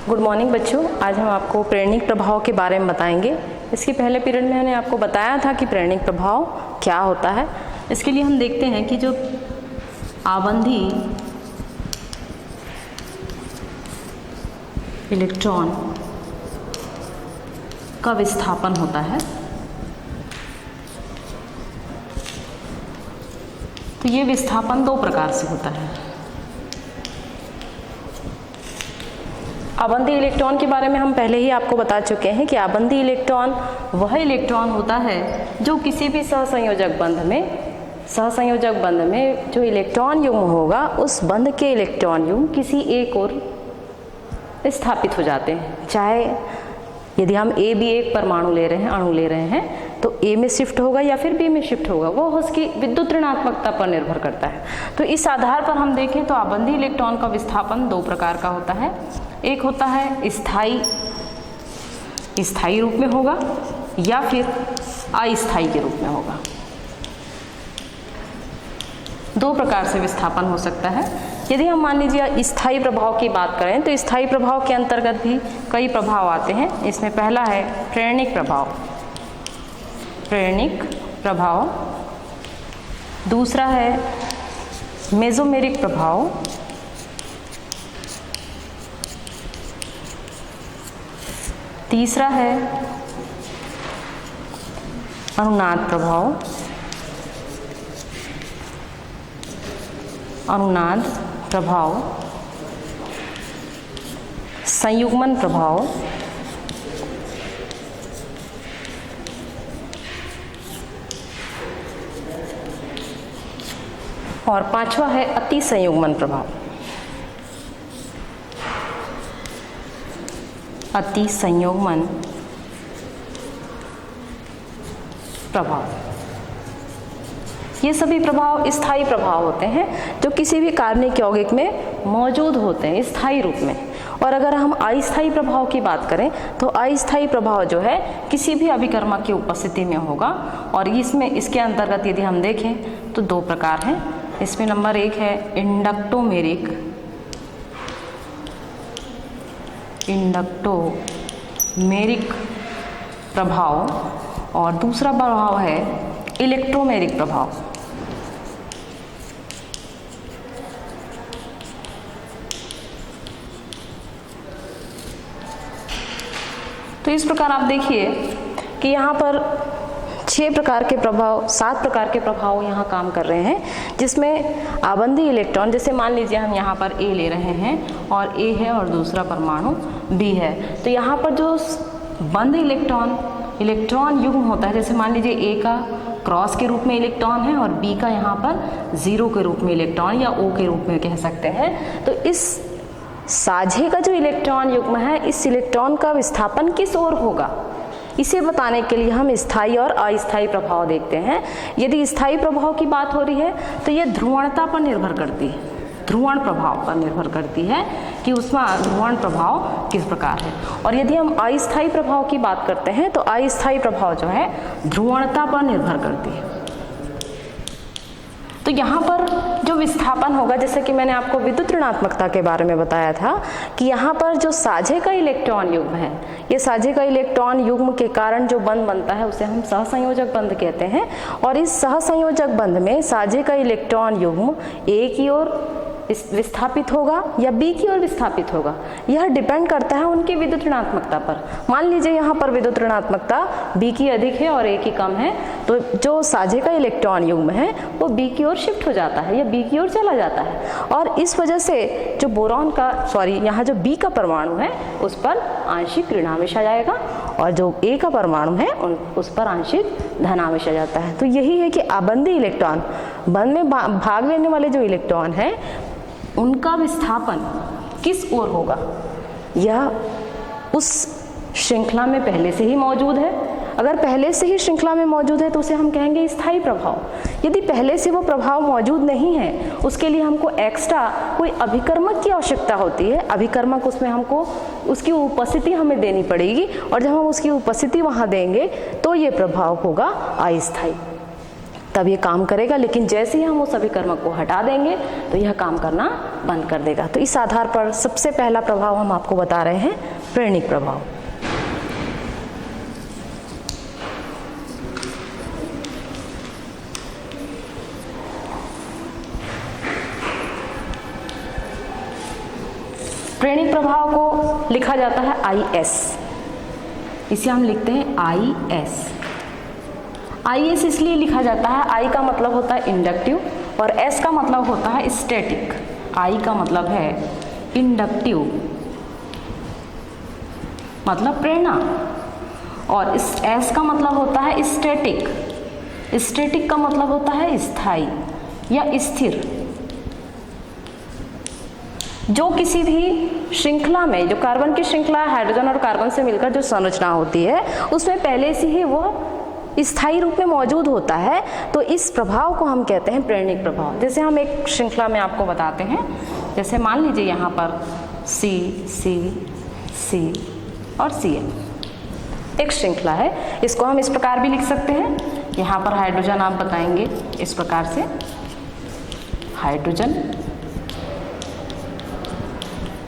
Good morning बच्चों। आज हम आपको प्रेरणिक प्रभाव के बारे में बताएंगे। इसके पहले पीरियड में मैंने आपको बताया था कि प्रेरणिक प्रभाव क्या होता है। इसके लिए हम देखते हैं कि जो आबंधी इलेक्ट्रॉन का विस्थापन होता है, तो ये विस्थापन दो प्रकार से होता है। आबंधी इलेक्ट्रॉन के बारे में हम पहले ही आपको बता चुके हैं कि आबंधी इलेक्ट्रॉन वह इलेक्ट्रॉन होता है जो किसी भी सहसंयोजक बंध में जो इलेक्ट्रॉन युग्म होगा उस बंध के इलेक्ट्रॉन युग्म किसी एक ओर स्थापित हो जाते हैं। चाहे यदि हम ए बी एक परमाणु ले रहे हैं, अणु ले रहे हैं, तो ए में शिफ्ट होगा या फिर बी में शिफ्ट होगा, वो उसकी विद्युत ऋणात्मकता पर निर्भर करता है। तो इस आधार पर हम देखें तो आबंधी इलेक्ट्रॉन का विस्थापन दो प्रकार का होता है। एक होता है स्थायी रूप में होगा या फिर अस्थायी के रूप में होगा। दो प्रकार से विस्थापन हो सकता है। यदि हम मान लीजिए स्थायी प्रभाव की बात करें तो स्थायी प्रभाव के अंतर्गत भी कई प्रभाव आते हैं। इसमें पहला है प्रेरणिक प्रभाव, दूसरा है मेसोमेरिक प्रभाव, तीसरा है अनुनाद प्रभाव, संयुग्मन प्रभाव, और पांचवा है अति संयुग्मन प्रभाव। अति संयुग्मन प्रभाव, ये सभी प्रभाव स्थायी प्रभाव होते हैं जो किसी भी कार्बनिक यौगिक में मौजूद होते हैं स्थायी रूप में। और अगर हम अस्थायी प्रभाव की बात करें तो अस्थायी प्रभाव जो है किसी भी अभिकर्मक की उपस्थिति में होगा। और इसके अंतर्गत यदि हम देखें तो दो प्रकार हैं। इसमें नंबर एक है इंडक्टोमेरिक प्रभाव और दूसरा प्रभाव है इलेक्ट्रोमेरिक प्रभाव। तो इस प्रकार आप देखिए कि यहाँ पर 7 प्रकार के प्रभाव यहाँ काम कर रहे हैं, जिसमें आबंधी इलेक्ट्रॉन, जैसे मान लीजिए हम यहाँ पर ए ले रहे हैं और ए है और दूसरा परमाणु बी है, तो यहाँ पर जो बंध इलेक्ट्रॉन युग्म होता है, जैसे मान लीजिए ए का क्रॉस के रूप में इलेक्ट्रॉन है और बी का यहाँ पर 0 के रूप में इलेक्ट्रॉन या ओ के रूप में कह सकते हैं। तो इस साझे का जो इलेक्ट्रॉन युग्म है, इस इलेक्ट्रॉन का विस्थापन किस ओर होगा, इसे बताने के लिए हम स्थायी और अस्थायी प्रभाव देखते हैं। यदि स्थायी प्रभाव की बात हो रही है तो यह ध्रुवणता पर निर्भर करती है, ध्रुवण प्रभाव पर निर्भर करती है कि उसमें ध्रुवण प्रभाव किस प्रकार है। और यदि हम अस्थायी प्रभाव की बात करते हैं तो अस्थायी प्रभाव जो है ध्रुवणता पर निर्भर करती है। तो यहाँ पर जो विस्थापन होगा, जैसे कि मैंने आपको विद्युत ऋणात्मकता के बारे में बताया था कि यहाँ पर जो साझे का इलेक्ट्रॉन युग्म है, ये साझे का इलेक्ट्रॉन युग्म के कारण जो बंध बनता है उसे हम सहसंयोजक बंध कहते हैं। और इस सहसंयोजक बंध में साझे का इलेक्ट्रॉन युग्म ए की ओर विस्थापित होगा या बी की ओर विस्थापित होगा, यह डिपेंड करता है उनकी विद्युत ऋणात्मकता पर। मान लीजिए यहाँ पर विद्युत ऋणात्मकता बी की अधिक है और ए की कम है, तो जो साझे का इलेक्ट्रॉन युग्म है वो बी की ओर शिफ्ट हो जाता है या बी की ओर चला जाता है। और इस वजह से जो यहाँ जो बी का परमाणु है उस पर आंशिक ऋणावेश आ जाएगा और जो ए का परमाणु है उस पर आंशिक धनावेश आ जाता है। तो यही है कि आबंधी इलेक्ट्रॉन, बंध में भाग लेने वाले जो इलेक्ट्रॉन है उनका विस्थापन किस ओर होगा, यह उस श्रृंखला में पहले से ही मौजूद है। अगर पहले से ही श्रृंखला में मौजूद है तो उसे हम कहेंगे स्थायी प्रभाव। यदि पहले से वो प्रभाव मौजूद नहीं है, उसके लिए हमको एक्स्ट्रा कोई अभिकर्मक की आवश्यकता होती है। अभिकर्मक उसमें हमको उसकी उपस्थिति हमें देनी पड़ेगी और जब हम उसकी उपस्थिति वहाँ देंगे तो ये प्रभाव होगा अस्थायी। तब ये काम करेगा, लेकिन जैसे ही हम उस अभिकर्मक को हटा देंगे तो यह काम करना बंद कर देगा। तो इस आधार पर सबसे पहला प्रभाव हम आपको बता रहे हैं प्रेरणिक प्रभाव। प्रेरणिक प्रभाव को लिखा जाता है IS, इसे हम लिखते हैं IS। IS इसलिए लिखा जाता है, I का मतलब होता है इंडक्टिव और S का मतलब होता है स्टैटिक। I का मतलब है इंडक्टिव मतलब प्रेरणा, और इस S का मतलब होता है स्टैटिक। स्टैटिक का मतलब होता है स्थायी या स्थिर। जो किसी भी श्रृंखला में, जो कार्बन की श्रृंखला हाइड्रोजन और कार्बन से मिलकर जो संरचना होती है, उसमें पहले से ही वह स्थायी रूप में मौजूद होता है, तो इस प्रभाव को हम कहते हैं प्रेरणिक प्रभाव। जैसे हम एक श्रृंखला में आपको बताते हैं, जैसे मान लीजिए यहाँ पर C, C, C और Cl एक श्रृंखला है। इसको हम इस प्रकार भी लिख सकते हैं, यहाँ पर हाइड्रोजन आप बताएंगे इस प्रकार से, हाइड्रोजन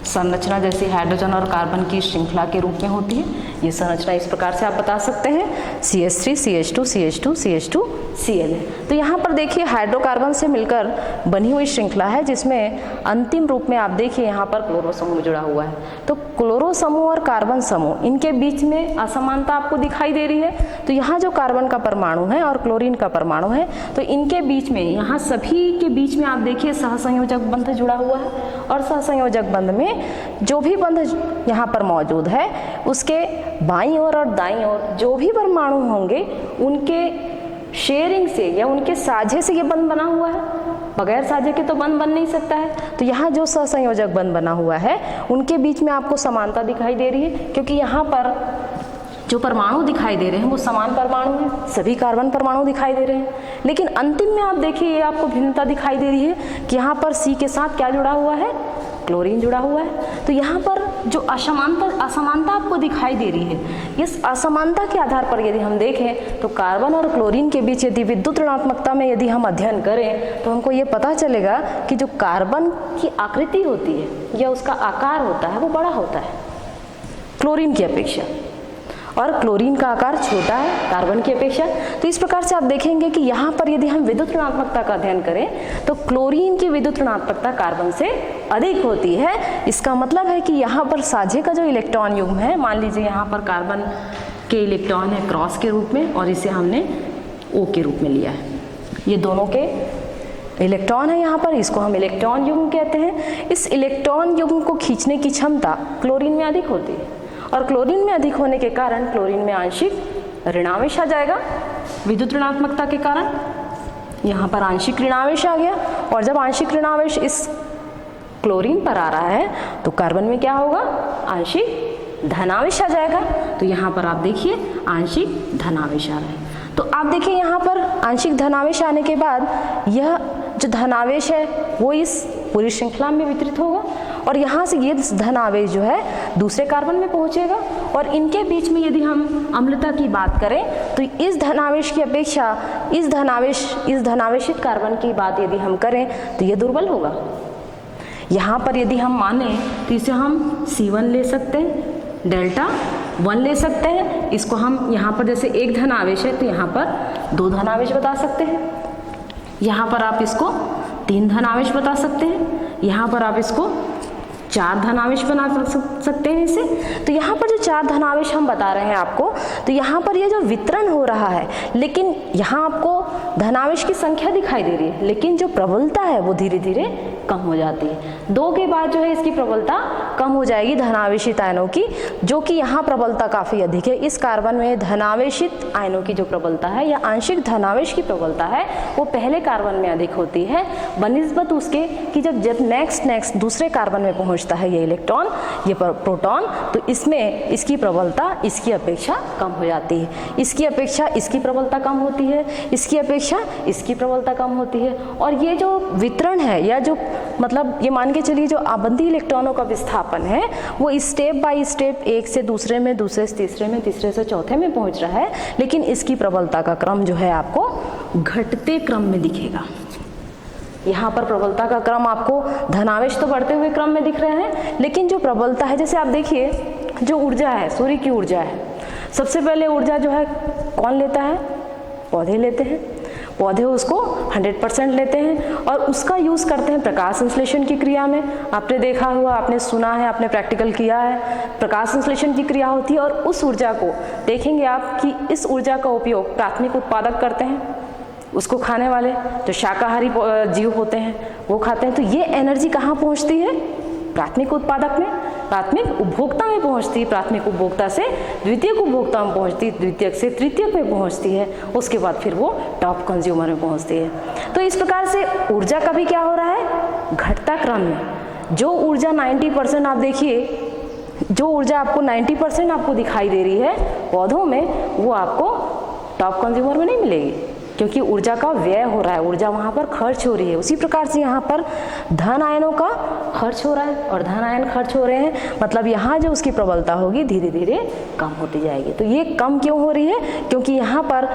संरचना जैसे हाइड्रोजन और कार्बन की श्रृंखला के रूप में होती है। ये संरचना इस प्रकार से आप बता सकते हैं, CH3 CH2 CH2 CH2 Cl है। तो यहाँ पर देखिए हाइड्रोकार्बन से मिलकर बनी हुई श्रृंखला है, जिसमें अंतिम रूप में आप देखिए यहाँ पर क्लोरो समूह जुड़ा हुआ है। तो क्लोरो समूह और कार्बन समूह, इनके बीच में असमानता आपको दिखाई दे रही है। तो यहाँ जो कार्बन का परमाणु है और क्लोरीन का परमाणु है, तो इनके बीच में, यहाँ सभी के बीच में आप देखिए सहसंयोजक बंध जुड़ा हुआ है, और सहसंयोजक बंध में जो भी बंध यहाँ पर मौजूद है, उसके बाईं ओर और दाईं ओर जो भी परमाणु होंगे, उनके शेयरिंग से या उनके साझे से ये बंध बना हुआ है। बगैर साझे के तो बंध बन नहीं सकता है। तो यहाँ जो सहसंयोजक बंध बना हुआ है, उनके बीच में आपको समानता दिखाई दे रही है, क्योंकि यहाँ पर जो परमाणु दिखाई दे रहे हैं वो समान परमाणु हैं, सभी कार्बन परमाणु दिखाई दे रहे हैं। लेकिन अंतिम में आप देखिए ये आपको भिन्नता दिखाई दे रही है कि यहाँ पर C के साथ क्या जुड़ा हुआ है, क्लोरीन जुड़ा हुआ है। तो यहाँ पर जो असमानता आपको दिखाई दे रही है, इस असमानता के आधार पर यदि हम देखें तो कार्बन और क्लोरीन के बीच यदि विद्युत ऋणात्मकता में यदि हम अध्ययन करें, तो हमको ये पता चलेगा कि जो कार्बन की आकृति होती है या उसका आकार होता है वो बड़ा होता है क्लोरीन की अपेक्षा, और क्लोरीन का आकार छोटा है कार्बन की अपेक्षा। तो इस प्रकार से आप देखेंगे कि यहाँ पर यदि हम विद्युत ऋणात्मकता का अध्ययन करें तो क्लोरीन की विद्युत ऋणात्मकता कार्बन से अधिक होती है। इसका मतलब है कि यहाँ पर साझे का जो इलेक्ट्रॉन युग्म है, मान लीजिए यहाँ पर कार्बन के इलेक्ट्रॉन है क्रॉस के रूप में और इसे हमने O के रूप में लिया है। ये दोनों के इलेक्ट्रॉन है यहाँ पर, इसको हम इलेक्ट्रॉन युग्म कहते हैं। इस इलेक्ट्रॉन युग्म को खींचने की क्षमता क्लोरीन में अधिक होती है, और क्लोरीन में अधिक होने के कारण क्लोरीन में आंशिक ऋणावेश आ जाएगा विद्युत ऋणात्मकता के कारण। यहाँ पर आंशिक ऋणावेश आ गया, और जब आंशिक ऋणावेश इस क्लोरीन पर आ रहा है तो कार्बन में क्या होगा, आंशिक धनावेश आ जाएगा। तो यहाँ पर आप देखिए आंशिक धनावेश आ रहा है। तो आप देखिए यहाँ पर आंशिक धनावेश आने के बाद यह जो धनावेश है वो इस पूरी श्रृंखला में वितरित होगा, और यहाँ से ये धनावेश जो है दूसरे कार्बन में पहुँचेगा, और इनके बीच में यदि हम अम्लता की बात करें तो इस धनावेश की अपेक्षा इस धनावेशित कार्बन की बात यदि हम करें तो ये दुर्बल होगा। यहाँ पर यदि हम माने तो इसे हम C1 ले सकते हैं, डेल्टा 1 ले सकते हैं। इसको हम यहाँ पर जैसे एक धनावेश है तो यहाँ पर 2 धनावेश बता सकते हैं, यहाँ पर आप इसको 3 धनावेश बता सकते हैं, यहाँ पर आप इसको 4 धनावेश बना सकते हैं इसे। तो यहाँ पर जो 4 धनावेश हम बता रहे हैं आपको, तो यहाँ पर ये जो वितरण हो रहा है, लेकिन यहाँ आपको धनावेश की संख्या दिखाई दे रही है, लेकिन जो प्रबलता है वो धीरे धीरे कम हो जाती है। 2 के बाद जो है इसकी प्रबलता कम हो जाएगी धनावेशित आयनों की, जो कि यहाँ प्रबलता काफ़ी अधिक है। इस कार्बन में धनावेशित आयनों की जो प्रबलता है या आंशिक धनावेश की प्रबलता है वो पहले कार्बन में अधिक होती है बनिस्बत उसके कि जब नेक्स्ट दूसरे कार्बन में पहुँचता है ये इलेक्ट्रॉन, ये प्रोटॉन, तो इसमें इसकी प्रबलता इसकी अपेक्षा कम हो जाती है। इसकी अपेक्षा इसकी प्रबलता कम होती है, इसकी अपेक्षा इसकी प्रबलता कम होती है। और ये जो वितरण है या जो मतलब ये मान के चलिए जो आबंधी इलेक्ट्रॉनों का विस्थापन है वो स्टेप बाय स्टेप एक से दूसरे में, दूसरे से तीसरे में, तीसरे से चौथे में पहुंच रहा है, लेकिन इसकी प्रबलता का क्रम जो है आपको घटते क्रम में दिखेगा। यहाँ पर प्रबलता का क्रम आपको धनावेश तो बढ़ते हुए क्रम में दिख रहे हैं, लेकिन जो प्रबलता है, जैसे आप देखिए जो ऊर्जा है, सूर्य की ऊर्जा है, सबसे पहले ऊर्जा जो है कौन लेता है? पौधे लेते हैं। पौधे उसको 100% लेते हैं और उसका यूज़ करते हैं प्रकाश संश्लेषण की क्रिया में। आपने देखा हुआ, आपने सुना है, आपने प्रैक्टिकल किया है, प्रकाश संश्लेषण की क्रिया होती है और उस ऊर्जा को देखेंगे आप कि इस ऊर्जा का उपयोग प्राथमिक उत्पादक करते हैं, उसको खाने वाले जो शाकाहारी जीव होते हैं वो खाते हैं। तो ये एनर्जी कहाँ पहुँचती है? प्राथमिक उत्पादक में, प्राथमिक उपभोक्ता में पहुंचती है, प्राथमिक उपभोक्ता से द्वितीयक उपभोक्ता में पहुंचती है, द्वितीयक से तृतीयक में पहुंचती है, उसके बाद फिर वो टॉप कंज्यूमर में पहुंचती है। तो इस प्रकार से ऊर्जा का भी क्या हो रहा है? घटता क्रम में। जो ऊर्जा 90% आप देखिए, जो ऊर्जा आपको 90% आपको दिखाई दे रही है पौधों में, वो आपको टॉप कंज्यूमर में नहीं मिलेगी, क्योंकि ऊर्जा का व्यय हो रहा है, ऊर्जा वहाँ पर खर्च हो रही है। उसी प्रकार से यहाँ पर धन आयनों का खर्च हो रहा है और धन आयन खर्च हो रहे हैं, मतलब यहाँ जो उसकी प्रबलता होगी धीरे धीरे कम होती जाएगी। तो ये कम क्यों हो रही है? क्योंकि यहाँ पर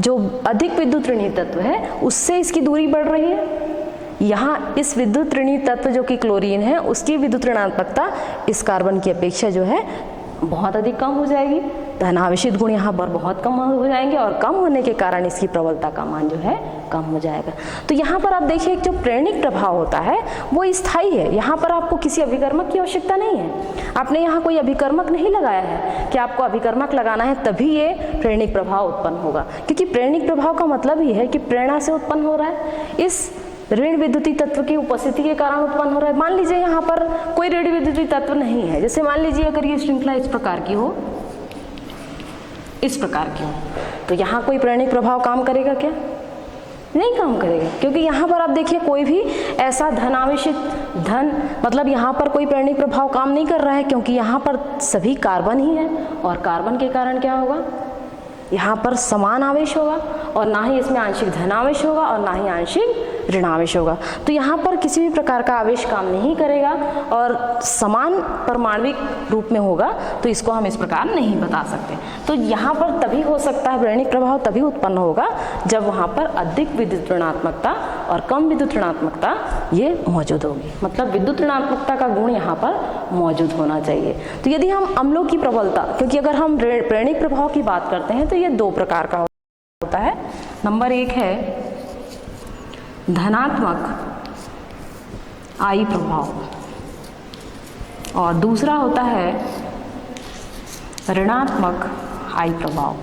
जो अधिक विद्युत ऋणी तत्व है उससे इसकी दूरी बढ़ रही है। यहाँ इस विद्युत ऋणी तत्व जो कि क्लोरीन है, उसकी विद्युत ऋणात्मकता इस कार्बन की अपेक्षा जो है बहुत अधिक कम हो जाएगी। धनावेशित गुण यहाँ पर बहुत कम हो जाएंगे और कम होने के कारण इसकी प्रबलता का मान जो है कम हो जाएगा। तो यहाँ पर आप देखिए जो प्रेरणिक प्रभाव होता है वो स्थायी है। यहाँ पर आपको किसी अभिकर्मक की आवश्यकता नहीं है। आपने यहाँ कोई अभिकर्मक नहीं लगाया है कि आपको अभिकर्मक लगाना है तभी ये प्रेरणिक प्रभाव उत्पन्न होगा, क्योंकि प्रेरणिक प्रभाव का मतलब ही है कि प्रेरणा से उत्पन्न हो रहा है, इस ऋण विद्युतीय तत्व की उपस्थिति के कारण उत्पन्न हो रहा है। मान लीजिए यहाँ पर कोई ऋण विद्युतीय तत्व नहीं है, जैसे मान लीजिए अगर ये श्रृंखला इस प्रकार की हो, इस प्रकार की हो, तो यहाँ कोई प्रेरणिक प्रभाव काम करेगा क्या? नहीं काम करेगा, क्योंकि यहाँ पर आप देखिए कोई भी ऐसा धनावेशित धन, मतलब यहाँ पर कोई प्रेरणिक प्रभाव काम नहीं कर रहा है, क्योंकि यहाँ पर सभी कार्बन ही है और कार्बन के कारण क्या होगा? यहाँ पर समान आवेश होगा और ना ही इसमें आंशिक धनावेश होगा और ना ही आंशिक ऋणावेश होगा। तो यहाँ पर किसी भी प्रकार का आवेश काम नहीं करेगा और समान परमाणविक रूप में होगा, तो इसको हम इस प्रकार नहीं बता सकते। तो यहाँ पर तभी हो सकता है, प्रेरणिक प्रभाव तभी उत्पन्न होगा जब वहाँ पर अधिक विद्युत ऋणात्मकता और कम विद्युत ऋणात्मकता ये मौजूद होगी, मतलब विद्युत ऋणात्मकता का गुण यहाँ पर मौजूद होना चाहिए। तो यदि हम अम्लों की प्रबलता, क्योंकि अगर हम प्रेरणिक प्रभाव की बात करते हैं तो ये दो प्रकार का होता है। नंबर एक है धनात्मक आई प्रभाव और दूसरा होता है ऋणात्मक आई प्रभाव।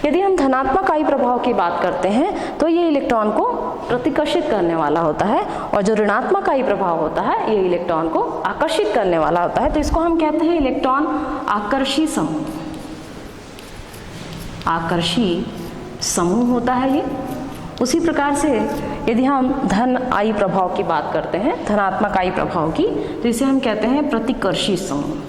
यदि हम धनात्मक आई प्रभाव की बात करते हैं तो ये इलेक्ट्रॉन को प्रतिकर्षित करने वाला होता है और जो ऋणात्मक आई प्रभाव होता है ये इलेक्ट्रॉन को आकर्षित करने वाला होता है। तो इसको हम कहते हैं इलेक्ट्रॉन आकर्षी समूह, आकर्षी समूह होता है ये। उसी प्रकार से यदि हम धन आई प्रभाव की बात करते हैं, धनात्मक आई प्रभाव की, तो इसे हम कहते हैं प्रतिकर्षी समूह।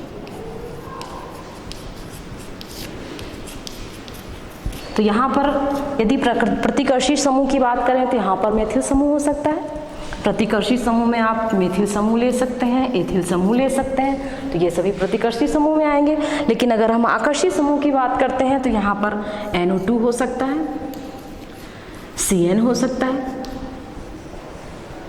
तो यहाँ पर यदि प्रतिकर्षी समूह की बात करें तो यहाँ पर मेथिल समूह हो सकता है। प्रतिकर्षी समूह में आप मेथिल समूह ले सकते हैं, एथिल समूह ले सकते हैं, तो ये सभी प्रतिकर्षी समूह में आएंगे। लेकिन अगर हम आकर्षी समूह की बात करते हैं तो यहाँ पर NO2 हो सकता है, CN हो सकता है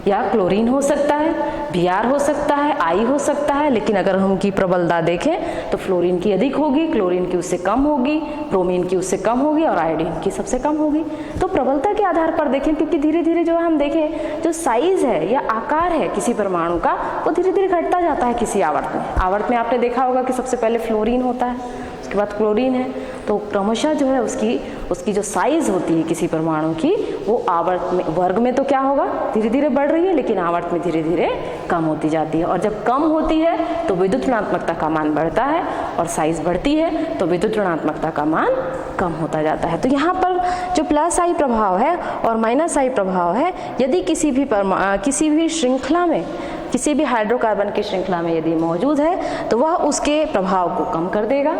या क्लोरीन हो सकता है, Br हो सकता है, I हो सकता है। लेकिन अगर हम उनकी प्रबलता देखें तो फ्लोरीन की अधिक होगी, क्लोरीन की उससे कम होगी, ब्रोमीन की उससे कम होगी और आयोडीन की सबसे कम होगी। तो प्रबलता के आधार पर देखें, क्योंकि धीरे धीरे जो हम देखें जो साइज है या आकार है किसी परमाणु का वो धीरे धीरे घटता जाता है किसी आवर्त में। आवर्त में आपने देखा होगा कि सबसे पहले फ्लोरीन होता है, उसके बाद क्लोरीन है, तो क्रमशः जो है उसकी जो साइज होती है किसी परमाणु की वो आवर्त में, वर्ग में तो क्या होगा धीरे धीरे बढ़ रही है, लेकिन आवर्त में धीरे धीरे कम होती जाती है। और जब कम होती है तो विद्युत ऋणात्मकता का मान बढ़ता है और साइज बढ़ती है तो विद्युत ऋणात्मकता का मान कम होता जाता है। तो यहाँ पर जो प्लस आई प्रभाव है और माइनस आई प्रभाव है, यदि किसी भी श्रृंखला में, किसी भी हाइड्रोकार्बन की श्रृंखला में यदि मौजूद है तो वह उसके प्रभाव को कम कर देगा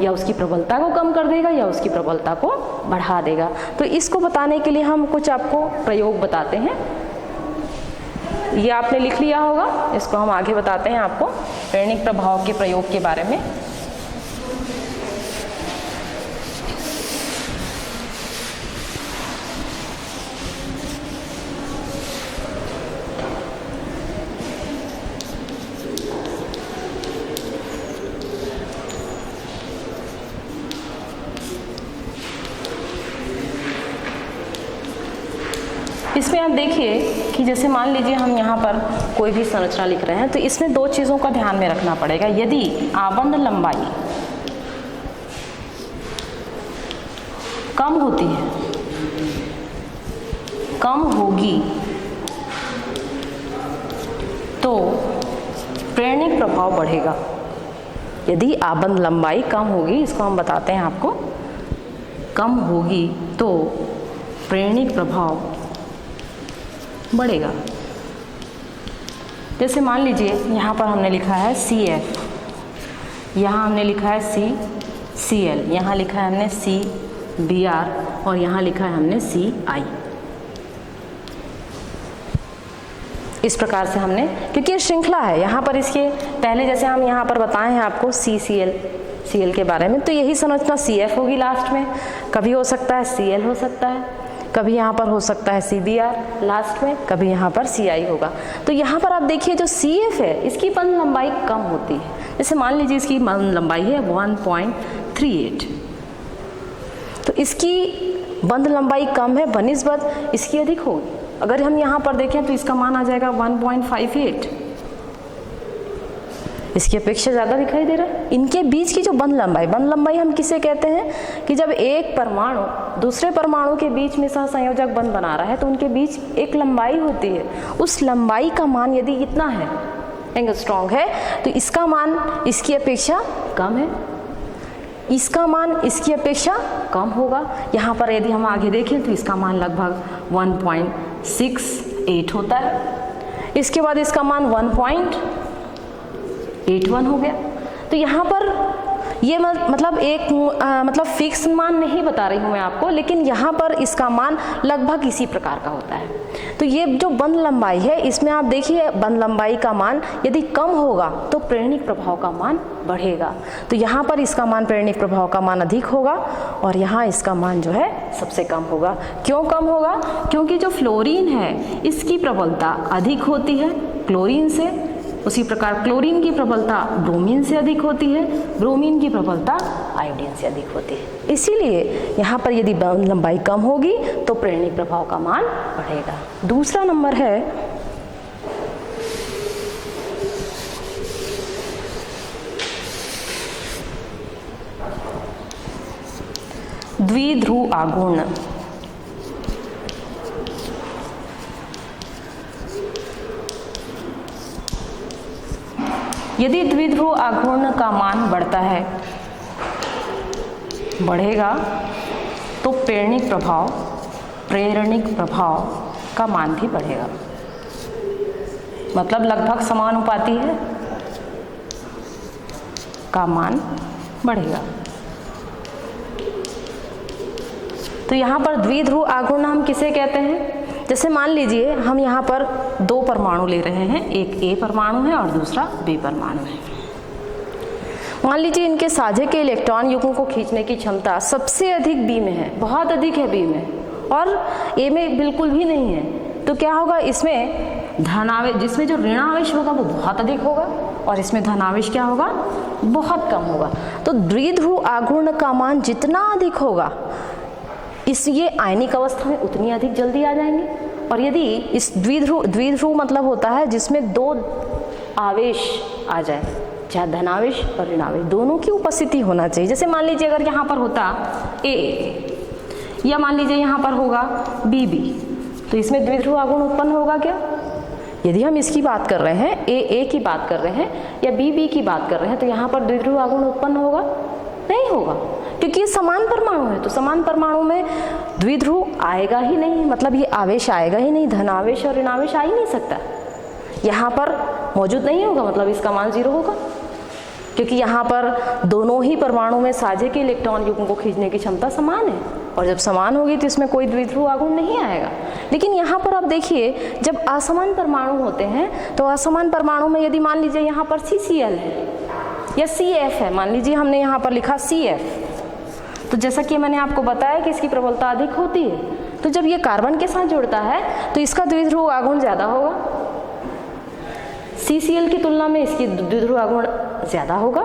या उसकी प्रबलता को कम कर देगा या उसकी प्रबलता को बढ़ा देगा। तो इसको बताने के लिए हम कुछ आपको प्रयोग बताते हैं। ये आपने लिख लिया होगा, इसको हम आगे बताते हैं आपको प्रेरणिक प्रभाव के प्रयोग के बारे में। इसमें आप देखिए कि जैसे मान लीजिए हम यहाँ पर कोई भी संरचना लिख रहे हैं तो इसमें दो चीज़ों का ध्यान में रखना पड़ेगा। यदि आबंध लंबाई कम होती है, कम होगी, तो प्रेरणिक प्रभाव बढ़ेगा। यदि आबंध लंबाई कम होगी, इसको हम बताते हैं आपको, कम होगी तो प्रेरणिक प्रभाव बढ़ेगा। जैसे मान लीजिए यहाँ पर हमने लिखा है CF, यहाँ हमने लिखा है CCl, यहाँ लिखा है हमने CBr और यहाँ लिखा है हमने CI। इस प्रकार से हमने, क्योंकि ये श्रृंखला है, यहाँ पर इसके पहले जैसे हम यहाँ पर बताए हैं आपको CCl के बारे में, तो यही संरचना CF होगी लास्ट में। कभी हो सकता है Cl हो सकता है, कभी यहाँ पर हो सकता है CBr लास्ट में, कभी यहाँ पर CI होगा। तो यहाँ पर आप देखिए जो CF है इसकी बंध लंबाई कम होती है। जैसे मान लीजिए इसकी बंध लंबाई है 1.38, तो इसकी बंध लंबाई कम है बनिस्बत इसकी अधिक होगी। अगर हम यहाँ पर देखें तो इसका मान आ जाएगा 1.58, इसकी अपेक्षा ज़्यादा दिखाई दे रहा है। इनके बीच की जो बंध लंबाई हम किसे कहते हैं कि जब एक परमाणु दूसरे परमाणु के बीच में सहसंयोजक बंध बना रहा है तो उनके बीच एक लंबाई होती है। उस लंबाई का मान यदि इतना है, एंगस्ट्रॉम है, तो इसका मान इसकी अपेक्षा कम है, इसका मान इसकी अपेक्षा कम होगा। यहाँ पर यदि हम आगे देखें तो इसका मान लगभग 1.68 होता है, इसके बाद इसका मान 1.81 हो गया। तो यहाँ पर ये मतलब एक मतलब फिक्स मान नहीं बता रही हूँ मैं आपको, लेकिन यहाँ पर इसका मान लगभग इसी प्रकार का होता है। तो ये जो बंध लंबाई है इसमें आप देखिए बंध लंबाई का मान यदि कम होगा तो प्रेरणिक प्रभाव का मान बढ़ेगा। तो यहाँ पर इसका मान प्रेरणिक प्रभाव का मान अधिक होगा और यहाँ इसका मान जो है सबसे कम होगा। क्यों कम होगा? क्योंकि जो फ्लोरीन है इसकी प्रबलता अधिक होती है क्लोरीन से, उसी प्रकार क्लोरीन की प्रबलता ब्रोमीन से अधिक होती है, ब्रोमीन की प्रबलता आयोडीन से अधिक होती है। इसीलिए यहाँ पर यदि बंध लंबाई कम होगी तो प्रेरणिक प्रभाव का मान बढ़ेगा। दूसरा नंबर है द्विध्रुव आघूर्ण। यदि द्विध्रुव आघूर्ण का मान बढ़ता है, बढ़ेगा, तो प्रेरणिक प्रभाव का मान भी बढ़ेगा। मतलब लगभग समानुपाती है, का मान बढ़ेगा। तो यहाँ पर द्विध्रुव आघूर्ण हम किसे कहते हैं? जैसे मान लीजिए हम यहाँ पर दो परमाणु ले रहे हैं, एक A परमाणु है और दूसरा B परमाणु है। मान लीजिए इनके साझे के इलेक्ट्रॉन युग्म को खींचने की क्षमता सबसे अधिक B में है, बहुत अधिक है B में, और A में बिल्कुल भी नहीं है। तो क्या होगा, इसमें धनावेश, जिसमें जो ऋणावेश होगा वो बहुत अधिक होगा और इसमें धनावेश क्या होगा, बहुत कम होगा। तो द्विध्रुव आघूर्ण का मान जितना अधिक होगा ये आयनिक अवस्था में उतनी अधिक जल्दी आ जाएंगे। और यदि इस द्विध्रुव मतलब होता है जिसमें दो आवेश आ जाए, चाहे धनावेश और ऋणावेश दोनों की उपस्थिति होना चाहिए। जैसे मान लीजिए अगर यहाँ पर होता A या मान लीजिए यहाँ पर होगा BB, तो इसमें द्विध्रुव आघूर्ण उत्पन्न होगा क्या? यदि हम इसकी बात कर रहे हैं, A की बात कर रहे हैं या B की बात कर रहे हैं, तो यहाँ पर द्विध्रुव आघूर्ण उत्पन्न होगा? नहीं होगा, क्योंकि ये समान परमाणु है। तो समान परमाणु में द्विध्रुव आएगा ही नहीं, मतलब ये आवेश आएगा ही नहीं, धनावेश और ऋणावेश आ ही नहीं सकता, यहाँ पर मौजूद नहीं होगा, मतलब इसका मान 0 होगा। क्योंकि यहाँ पर दोनों ही परमाणु में साझे के इलेक्ट्रॉन युग्म को खींचने की क्षमता समान है, और जब समान होगी तो इसमें कोई द्विध्रुव आघूर्ण नहीं आएगा। लेकिन यहाँ पर आप देखिए जब असमान परमाणु होते हैं तो असमान परमाणु में यदि मान लीजिए यहाँ पर CCl है या CF है, मान लीजिए हमने यहाँ पर लिखा CF, तो जैसा कि मैंने आपको बताया कि इसकी प्रबलता अधिक होती है, तो जब ये कार्बन के साथ जुड़ता है तो इसका द्विध्रुव आघूर्ण ज़्यादा होगा, CCl की तुलना में इसकी द्विध्रुव आघूर्ण ज़्यादा होगा।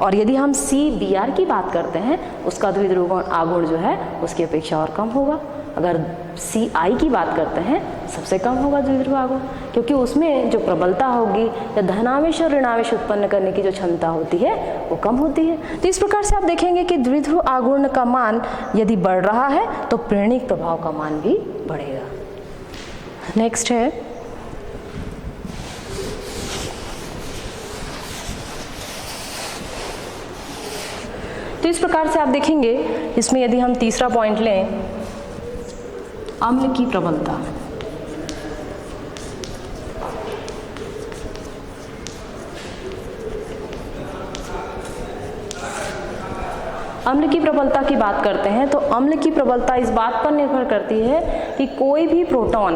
और यदि हम CBr की बात करते हैं उसका द्विध्रुव आघूर्ण जो है उसकी अपेक्षा और कम होगा। अगर Ci की बात करते हैं सबसे कम होगा द्विध्रुव आघूर्ण, क्योंकि उसमें जो प्रबलता होगी या धनावेश और ऋणावेश उत्पन्न करने की जो क्षमता होती है वो कम होती है। तो इस प्रकार से आप देखेंगे कि द्विध्रुव आघूर्ण का मान यदि बढ़ रहा है तो प्रेरणिक प्रभाव का मान भी बढ़ेगा। नेक्स्ट है तो इस प्रकार से आप देखेंगे इसमें यदि हम तीसरा पॉइंट लें, अम्ल की प्रबलता। अम्ल की प्रबलता की बात करते हैं तो अम्ल की प्रबलता इस बात पर निर्भर करती है कि कोई भी प्रोटॉन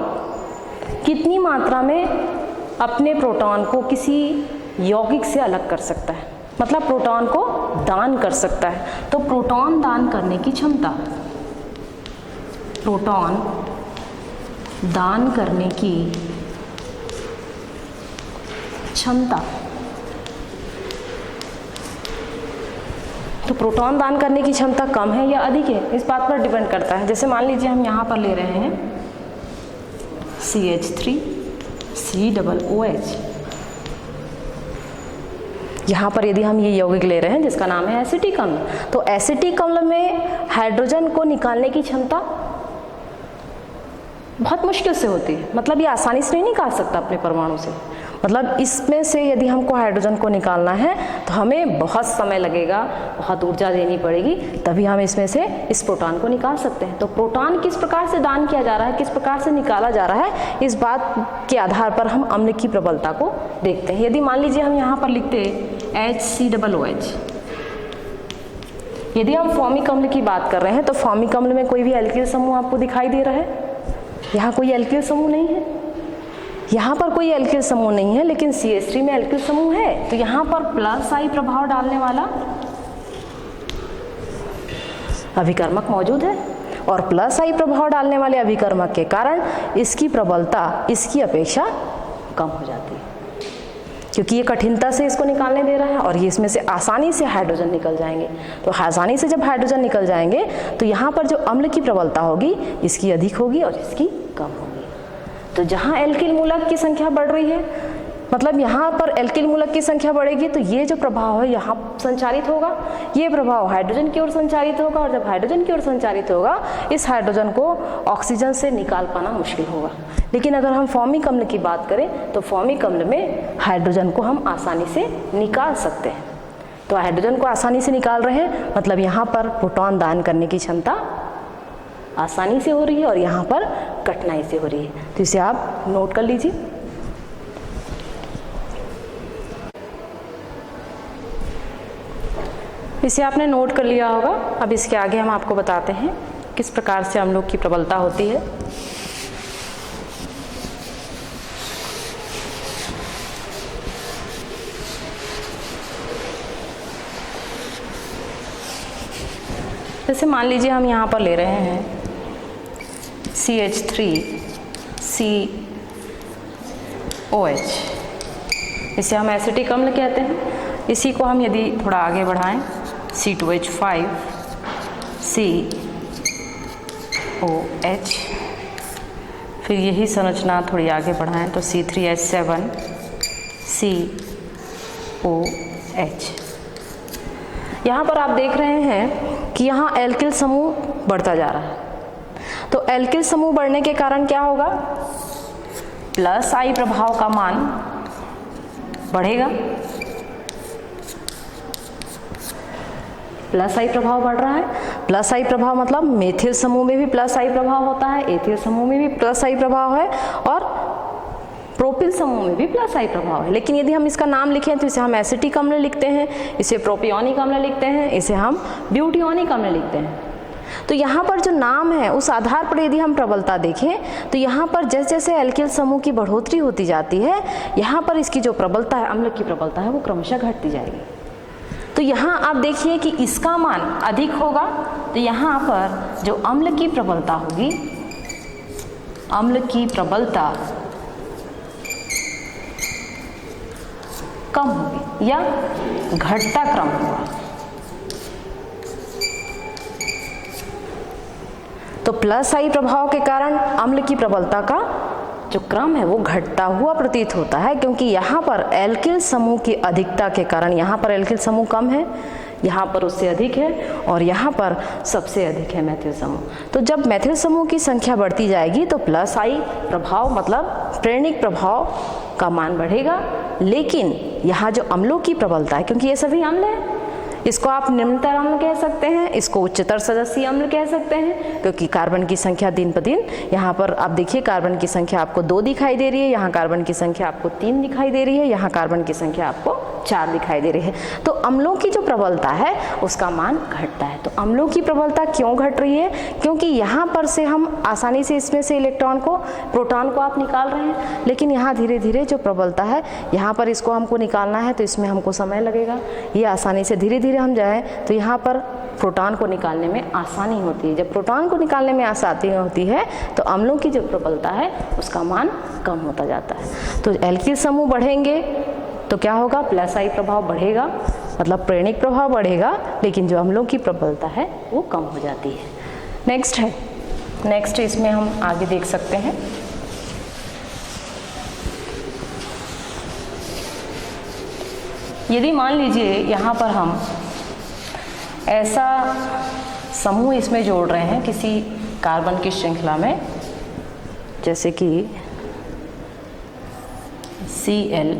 कितनी मात्रा में अपने प्रोटॉन को किसी यौगिक से अलग कर सकता है, मतलब प्रोटॉन को दान कर सकता है। तो प्रोटॉन दान करने की क्षमता, प्रोटॉन दान करने की क्षमता, तो प्रोटॉन दान करने की क्षमता कम है या अधिक है इस बात पर डिपेंड करता है। जैसे मान लीजिए हम यहाँ पर ले रहे हैं CH3COOH, यहाँ पर यदि हम ये यौगिक ले रहे हैं जिसका नाम है एसिटिक अम्ल, तो एसिटिक अम्ल में हाइड्रोजन को निकालने की क्षमता बहुत मुश्किल से होती है, मतलब ये आसानी से नहीं निकाल सकता अपने परमाणु से। मतलब इसमें से यदि हमको हाइड्रोजन को निकालना है तो हमें बहुत समय लगेगा, बहुत ऊर्जा देनी पड़ेगी, तभी हम इसमें से इस प्रोटॉन को निकाल सकते हैं। तो प्रोटॉन किस प्रकार से दान किया जा रहा है, किस प्रकार से निकाला जा रहा है, इस बात के आधार पर हम अम्ल की प्रबलता को देखते हैं। यदि मान लीजिए हम यहाँ पर लिखते HCOOH, यदि हम फॉर्मिक अम्ल की बात कर रहे हैं तो फॉर्मिक अम्ल में कोई भी एल्किल समूह आपको दिखाई दे रहा है? यहाँ कोई एल्किल समूह नहीं है, यहाँ पर कोई एल्किल समूह नहीं है, लेकिन CH3 में एल्किल समूह है। तो यहाँ पर +I प्रभाव डालने वाला अभिकर्मक मौजूद है, और +I प्रभाव डालने वाले अभिकर्मक के कारण इसकी प्रबलता इसकी अपेक्षा कम हो जाती है, क्योंकि ये कठिनता से इसको निकालने दे रहा है और ये इसमें से आसानी से हाइड्रोजन निकल जाएंगे। तो आसानी से जब हाइड्रोजन निकल जाएंगे तो यहाँ पर जो अम्ल की प्रबलता होगी इसकी अधिक होगी और इसकी कम होगी। तो जहाँ एल्किल मूलक की संख्या बढ़ रही है, मतलब यहाँ पर एल्किल मूलक की संख्या बढ़ेगी तो ये जो प्रभाव है यहाँ संचारित होगा, ये प्रभाव हाइड्रोजन की ओर संचारित होगा, और जब हाइड्रोजन की ओर संचारित होगा इस हाइड्रोजन को ऑक्सीजन से निकाल पाना मुश्किल होगा। लेकिन अगर हम फॉर्मिक अम्ल की बात करें तो फॉर्मिक अम्ल में हाइड्रोजन को हम आसानी से निकाल सकते हैं। तो हाइड्रोजन को आसानी से निकाल रहे हैं, मतलब यहाँ पर प्रोटॉन दान करने की क्षमता आसानी से हो रही है और यहाँ पर कठिनाई से हो रही है। तो इसे आप नोट कर लीजिए। इसे आपने नोट कर लिया होगा। अब इसके आगे हम आपको बताते हैं किस प्रकार से अम्लों की प्रबलता होती है। जैसे मान लीजिए हम यहाँ पर ले रहे हैं CH3COH, इसे हम एसिटिक अम्ल कहते हैं। इसी को हम यदि थोड़ा आगे बढ़ाएं C2H5COH, फिर यही संरचना थोड़ी आगे बढ़ाएं तो C3H7COH। यहाँ पर आप देख रहे हैं कि यहाँ एल्किल समूह बढ़ता जा रहा है। तो एल्किल समूह बढ़ने के कारण क्या होगा, +I प्रभाव का मान बढ़ेगा। +I प्रभाव बढ़ रहा है। +I प्रभाव मतलब मेथिल समूह में भी +I प्रभाव होता है, एथिल समूह में भी +I प्रभाव है और प्रोपिल समूह में भी +I प्रभाव है। लेकिन यदि हम इसका नाम लिखें तो इसे हम एसिटिक अम्ल लिखते हैं, इसे प्रोपियोनिक अम्ल लिखते हैं, इसे हम ब्यूटियोनिक अम्ल लिखते हैं। तो यहाँ पर जो नाम है उस आधार पर यदि हम प्रबलता देखें तो यहाँ पर जैसे जैसे एल्किल समूह की बढ़ोतरी होती जाती है, यहाँ पर इसकी जो प्रबलता है, अम्ल की प्रबलता है, वो क्रमशः घटती जाएगी। तो यहाँ आप देखिए कि इसका मान अधिक होगा, तो यहाँ पर जो अम्ल की प्रबलता होगी, अम्ल की प्रबलता कम होगी या घटता क्रम होगा। तो प्लस आई प्रभाव के कारण अम्ल की प्रबलता का जो क्रम है वो घटता हुआ प्रतीत होता है, क्योंकि यहाँ पर एल्किल समूह की अधिकता के कारण, यहाँ पर एल्किल समूह कम है, यहाँ पर उससे अधिक है, और यहाँ पर सबसे अधिक है मैथिल समूह। तो जब मैथिल समूह की संख्या बढ़ती जाएगी तो प्लस आई प्रभाव मतलब प्रेरणिक प्रभाव का मान बढ़ेगा। लेकिन यहाँ जो अम्लों की प्रबलता है, क्योंकि ये सभी अम्ल है, इसको आप निम्नतर अम्ल कह सकते हैं, इसको उच्चतर सदस्यीय अम्ल कह सकते हैं, क्योंकि कार्बन की संख्या दिन ब दिन, यहाँ पर आप देखिए कार्बन की संख्या आपको 2 दिखाई दे रही है, यहाँ कार्बन की संख्या आपको 3 दिखाई दे रही है, यहाँ कार्बन की संख्या आपको 4 दिखाई दे रही है। तो अम्लों की जो प्रबलता है उसका मान घटता है। तो अम्लों की प्रबलता क्यों घट रही है? क्योंकि यहाँ पर से हम आसानी से इसमें से इलेक्ट्रॉन को, प्रोटॉन को आप निकाल रहे हैं, लेकिन यहाँ धीरे धीरे जो प्रबलता है, यहाँ पर इसको हमको निकालना है तो इसमें हमको समय लगेगा। ये आसानी से धीरे धीरे हम जाएं तो यहाँ पर प्रोटॉन को निकालने में आसानी होती है। जब प्रोटॉन को निकालने में आसानी होती है तो अम्लों की जो प्रबलता है उसका मान कम होता जाता है। तो एल्किल समूह बढ़ेंगे तो क्या होगा? प्लस आई प्रभाव बढ़ेगा, मतलब प्रेरणिक प्रभाव बढ़ेगा, लेकिन जो अम्लों की प्रबलता है वो कम हो जाती है। नेक्स्ट इसमें हम आगे देख सकते हैं। यदि मान लीजिए यहाँ पर हम ऐसा समूह इसमें जोड़ रहे हैं किसी कार्बन की श्रृंखला में, जैसे कि Cl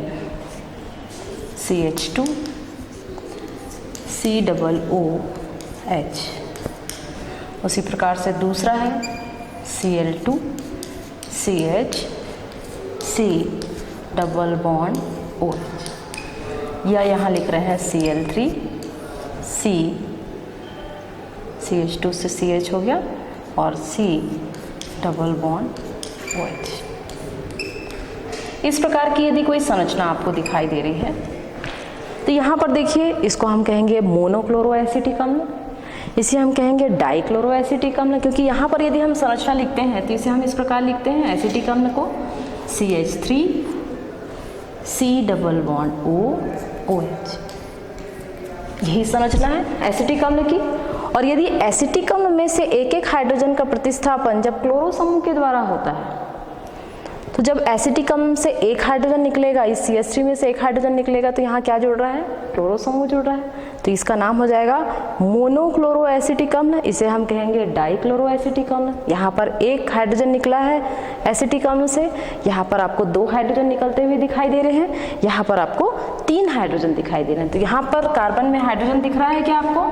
CH2 COOH, उसी प्रकार से दूसरा है Cl2 CH C double bond OH, या यहाँ लिख रहे हैं Cl3 C CH2 से CH हो गया और C डबल बॉन्ड OH। इस प्रकार की यदि कोई संरचना आपको दिखाई दे रही है तो यहाँ पर देखिए, इसको हम कहेंगे मोनोक्लोरोएसिटिक अम्ल, इसे हम कहेंगे डाइक्लोरोएसिटिक अम्ल, क्योंकि यहाँ पर यदि हम संरचना लिखते हैं तो इसे हम इस प्रकार लिखते हैं एसिटिक अम्ल को CH3 C double bond OH। यही संरचना है एसिटिक अम्ल की। और यदि एसिटिक अम्ल में से एक एक हाइड्रोजन का प्रतिस्थापन जब क्लोरो समूह के द्वारा होता है, तो जब एसिटिक अम्ल से एक हाइड्रोजन निकलेगा, इस CH3 में से एक हाइड्रोजन निकलेगा, तो यहाँ क्या जुड़ रहा है? क्लोरो समूह जुड़ रहा है, तो इसका नाम हो जाएगा मोनोक्लोरोएसिटिक अम्ल। इसे हम कहेंगे डाइक्लोरोएसिटिक अम्ल। यहाँ पर एक हाइड्रोजन निकला है एसिटिक अम्ल से, यहाँ पर आपको 2 हाइड्रोजन निकलते हुए दिखाई दे रहे हैं, यहाँ पर आपको 3 हाइड्रोजन दिखाई दे रहे हैं। तो यहाँ पर कार्बन में हाइड्रोजन दिख रहा है क्या? आपको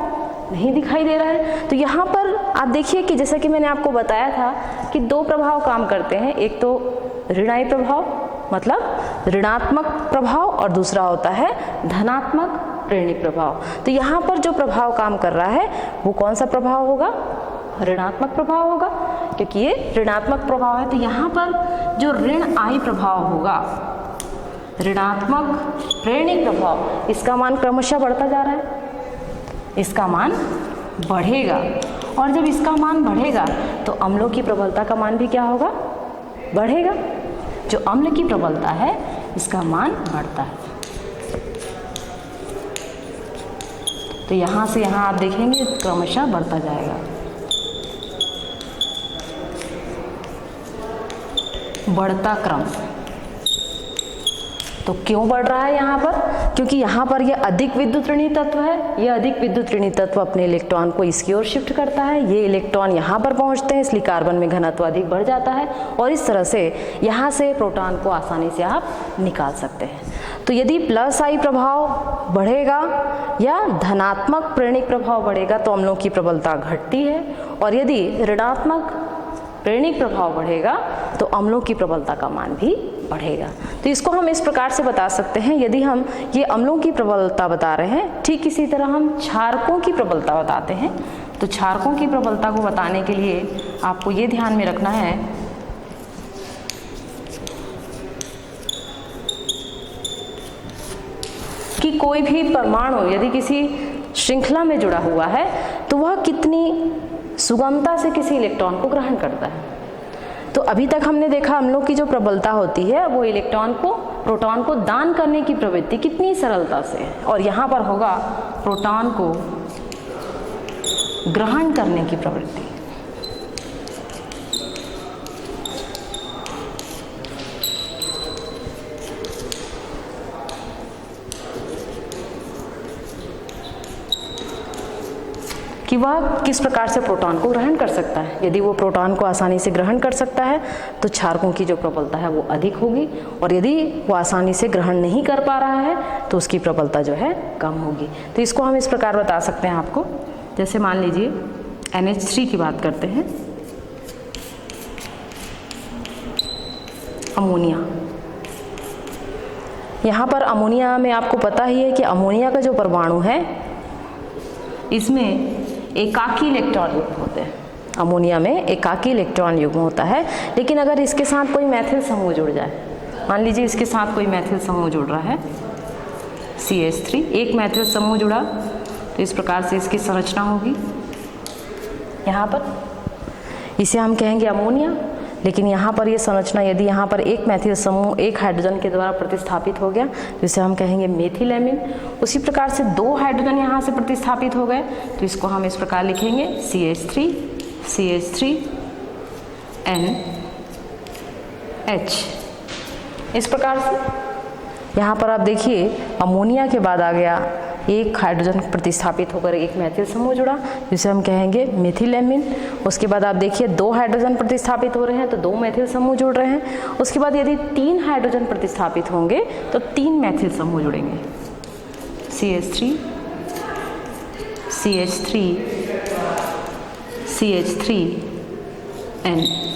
नहीं दिखाई दे रहा है। तो यहाँ पर आप देखिए कि जैसा कि मैंने आपको बताया था कि 2 प्रभाव काम करते हैं, एक तो ऋणाई प्रभाव मतलब ऋणात्मक प्रभाव, और दूसरा होता है धनात्मक प्रेरणिक प्रभाव। तो यहाँ पर जो प्रभाव काम कर रहा है वो कौन सा प्रभाव होगा? ऋणात्मक प्रभाव होगा, क्योंकि ये ऋणात्मक प्रभाव है। तो यहाँ पर जो ऋण आई प्रभाव होगा, ऋणात्मक प्रेरणिक प्रभाव, इसका मान क्रमशः बढ़ता जा रहा है, इसका मान बढ़ेगा। और जब इसका मान बढ़ेगा तो अम्लों की प्रबलता का मान भी क्या होगा? बढ़ेगा। जो अम्ल की प्रबलता है इसका मान बढ़ता है। तो यहाँ से यहाँ आप देखेंगे क्रमशः बढ़ता जाएगा। बढ़ता क्रम। तो क्यों बढ़ रहा है यहाँ पर? क्योंकि यहाँ पर यह अधिक विद्युत ऋणी तत्व है, यह अधिक विद्युत ऋणी तत्व अपने इलेक्ट्रॉन को इसकी ओर शिफ्ट करता है, ये इलेक्ट्रॉन यहाँ पर पहुँचते हैं, इसलिए कार्बन में घनत्व अधिक बढ़ जाता है, और इस तरह से यहाँ से प्रोटॉन को आसानी से आप निकाल सकते हैं। तो यदि प्लस आई प्रभाव बढ़ेगा या धनात्मक प्रेरणिक प्रभाव बढ़ेगा तो अम्लों की प्रबलता घटती है, और यदि ऋणात्मक प्रेरणिक प्रभाव बढ़ेगा तो अम्लों की प्रबलता का मान भी बढ़ेगा। तो इसको हम इस प्रकार से बता सकते हैं, यदि हम ये अम्लों की प्रबलता बता रहे हैं, ठीक इसी तरह हम क्षारकों की प्रबलता बताते हैं। तो क्षारकों की प्रबलता को बताने के लिए आपको ये ध्यान में रखना है कि कोई भी परमाणु यदि किसी श्रृंखला में जुड़ा हुआ है तो वह कितनी सुगमता से किसी इलेक्ट्रॉन को ग्रहण करता है। तो अभी तक हमने देखा अम्लों की जो प्रबलता होती है वो इलेक्ट्रॉन को, प्रोटॉन को दान करने की प्रवृत्ति कितनी सरलता से है, और यहाँ पर होगा प्रोटॉन को ग्रहण करने की प्रवृत्ति। कि वह किस प्रकार से प्रोटॉन को ग्रहण कर सकता है। यदि वो प्रोटॉन को आसानी से ग्रहण कर सकता है तो क्षारकों की जो प्रबलता है वो अधिक होगी, और यदि वो आसानी से ग्रहण नहीं कर पा रहा है तो उसकी प्रबलता जो है कम होगी। तो इसको हम इस प्रकार बता सकते हैं आपको, जैसे मान लीजिए NH3 की बात करते हैं, अमोनिया। यहाँ पर अमोनिया में आपको पता ही है कि अमोनिया का जो परमाणु है इसमें एकाकी इलेक्ट्रॉन युग्म होते हैं। अमोनिया में एकाकी इलेक्ट्रॉन युग्म होता है, लेकिन अगर इसके साथ कोई मैथिल समूह जुड़ जाए, मान लीजिए इसके साथ कोई मैथिल समूह जुड़ रहा है CH3, एक मैथिल समूह जुड़ा तो इस प्रकार से इसकी संरचना होगी। यहाँ पर इसे हम कहेंगे अमोनिया, लेकिन यहाँ पर ये संरचना, यदि यहाँ पर एक मैथिल समूह एक हाइड्रोजन के द्वारा प्रतिस्थापित हो गया तो इसे हम कहेंगे मेथिलेमिन। उसी प्रकार से दो हाइड्रोजन यहाँ से प्रतिस्थापित हो गए तो इसको हम इस प्रकार लिखेंगे CH3 NH। इस प्रकार से यहाँ पर आप देखिए अमोनिया के बाद आ गया एक हाइड्रोजन प्रतिस्थापित होकर एक मैथिल समूह जुड़ा जिसे हम कहेंगे मेथिलेमिन। उसके बाद आप देखिए दो हाइड्रोजन प्रतिस्थापित हो रहे हैं तो दो मैथिल समूह जुड़ रहे हैं। उसके बाद यदि तीन हाइड्रोजन प्रतिस्थापित होंगे तो तीन मैथिल समूह जुड़ेंगे, CH3N।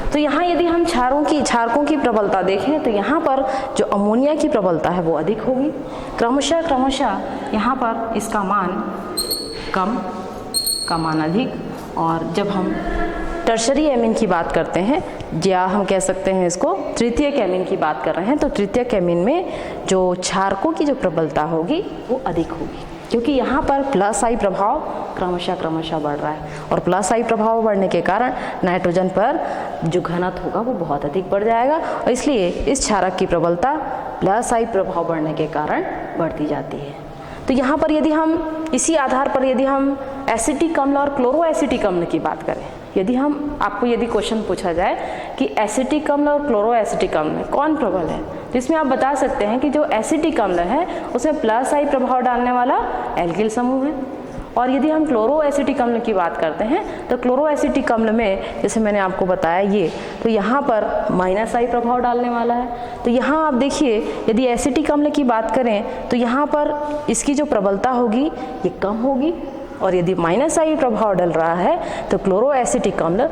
तो यहाँ यदि हम क्षारकों की प्रबलता देखें तो यहाँ पर जो अमोनिया की प्रबलता है वो अधिक होगी, क्रमशः यहाँ पर इसका मान कम का मान अधिक। और जब हम टर्शरी एमीन की बात करते हैं, या हम कह सकते हैं इसको तृतीयक एमीन की बात कर रहे हैं, तो तृतीयक एमीन में जो क्षारकों की जो प्रबलता होगी वो अधिक होगी, क्योंकि यहाँ पर प्लस आई प्रभाव क्रमशः बढ़ रहा है, और प्लस आई प्रभाव बढ़ने के कारण नाइट्रोजन पर जो घनत्व होगा वो बहुत अधिक बढ़ जाएगा, और इसलिए इस क्षारक की प्रबलता प्लस आई प्रभाव बढ़ने के कारण बढ़ती जाती है। तो यहाँ पर यदि हम इसी आधार पर यदि हम एसिटिक अम्ल और क्लोरो एसिटिक अम्ल की बात करें, यदि यदि क्वेश्चन पूछा जाए कि एसिटिक अम्ल और क्लोरो एसिटिक अम्ल में कौन प्रबल है, तो इसमें आप बता सकते हैं कि जो एसिटिक अम्ल है उसमें प्लस आई प्रभाव डालने वाला एल्किल समूह है, और यदि हम क्लोरो एसिटिक अम्ल की बात करते हैं तो क्लोरो एसिटिक अम्ल में जैसे मैंने आपको बताया ये, तो यहाँ पर माइनस आई प्रभाव डालने वाला है। तो यहाँ आप देखिए यदि एसिटिक अम्ल की बात करें तो यहाँ पर इसकी जो प्रबलता होगी ये कम होगी, और यदि माइनस आई प्रभाव डल रहा है तो क्लोरो एसिटिक अम्ल